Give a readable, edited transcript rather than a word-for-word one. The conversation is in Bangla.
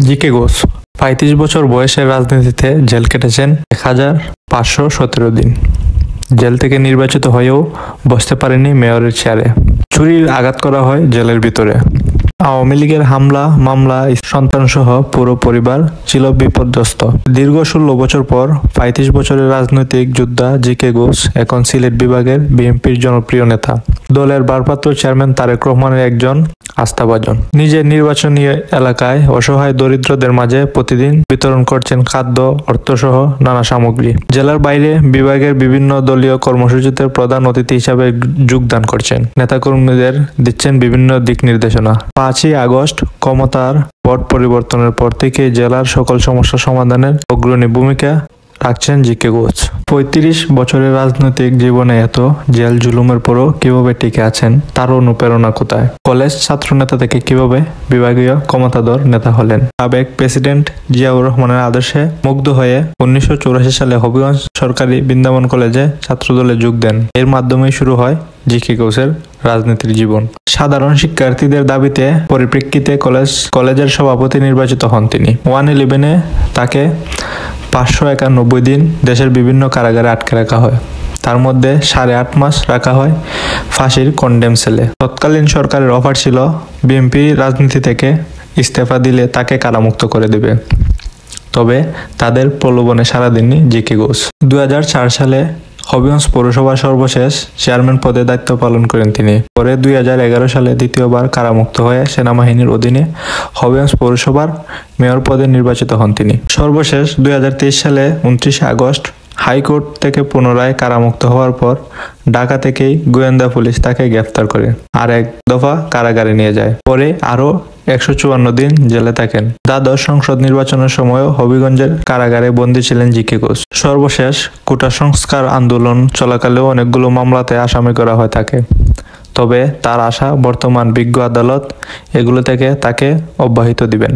জিকে ঘোষ ৩৫ বছর বয়সে রাজনীতিতে জেল কেটেছেন ১,৫১৭ দিন। জেল থেকে নির্বাচিত হয়েও বসতে পারেনি মেয়রের চেয়ারে। ছুরির আঘাত করা হয় জেলের ভিতরে। আওয়ামী লীগের হামলা মামলা সন্তানসহ পুরো পরিবার ছিল বিপর্যস্ত। দীর্ঘ ১৬ বছর পর ৩৫ বছরের রাজনৈতিক যোদ্ধা জিকে ঘোষ এখন সিলেট বিভাগের বিএনপির জনপ্রিয় নেতা। দলের ভারপ্রাপ্ত চেয়ারম্যান তারেক রহমানের একজন আস্থাভাজন। নিজের নির্বাচনী এলাকায় অসহায় দরিদ্রদের মাঝে প্রতিদিন বিতরণ করছেন খাদ্য, অর্থসহ নানা সামগ্রী। জেলার বাইরে বিভাগের বিভিন্ন দলীয় কর্মসূচিতে প্রধান অতিথি হিসাবে যোগদান করছেন। নেতাকর্মীদের দিচ্ছেন বিভিন্ন দিক নির্দেশনা। ৫ই আগস্ট ক্ষমতার পট পরিবর্তনের পর থেকে জেলার সকল সমস্যা সমাধানের অগ্রণী ভূমিকা রাখছেন জিকে ঘোষ। ৩৫ বছরের রাজনৈতিক জীবনে এত জেল জুলুমের পরও কিভাবে টিকে আছেন, তার অনুপ্রেরণা কোথায়? কলেজ ছাত্র নেতা থেকে কিভাবে বিভাগীয় ক্ষমতাধর নেতা হলেন? সাবেক প্রেসিডেন্ট জিয়াউর রহমানের আদর্শে মুগ্ধ হয়ে ১৯৮৪ সালে হবিগঞ্জ সরকারি বৃন্দাবন কলেজে ছাত্রদলে যোগ দেন। এর মাধ্যমেই শুরু হয় জিকে ঘোষের রাজনীতির জীবন। সাধারণ শিক্ষার্থীদের দাবিতে পরিপ্রেক্ষিতে কলেজের সভাপতি নির্বাচিত হন তিনি। 111-এ তাকে ৫৯১ দিন দেশের বিভিন্ন কারাগারে আটকে রাখা হয়। তার মধ্যে ৮.৫ মাস রাখা হয় ফাঁসির কন্ডেম সেলে। তৎকালীন সরকারের অফার ছিল বিএনপি রাজনীতি থেকে ইস্তফা দিলে তাকে কারামুক্ত করে দেবে। তবে তাদের প্রলোভনে সাড়া দেননি জিকে ঘোষ। ২০০৪ সালে হবিগঞ্জ পৌরসভার সর্বশেষ চেয়ারম্যান পদে দায়িত্ব পালন করেন তিনি। পরে ২০১১ সালে দ্বিতীয়বার কারামুক্ত হয়ে সেনাবাহিনীর অধীনে হবিগঞ্জ পৌরসভার মেয়র পদে নির্বাচিত হন তিনি। সর্বশেষ ২০২৩ সালে ২৯ আগস্ট হাইকোর্ট থেকে পুনরায় কারামুক্ত হওয়ার পর ঢাকা থেকেই গোয়েন্দা পুলিশ তাকে গ্রেফতার করে আর এক দফা কারাগারে নিয়ে যায়। পরে আরও ১৫৪ দিন জেলে থাকেন। দ্বাদশ সংসদ নির্বাচনের সময়ও হবিগঞ্জের কারাগারে বন্দী ছিলেন জিকে ঘোষ। সর্বশেষ কোটা সংস্কার আন্দোলন চলাকালেও অনেকগুলো মামলাতে আসামি করা হয় তাকে। তবে তার আশা বর্তমান বিজ্ঞ আদালত এগুলো থেকে তাকে অব্যাহতি দিবেন।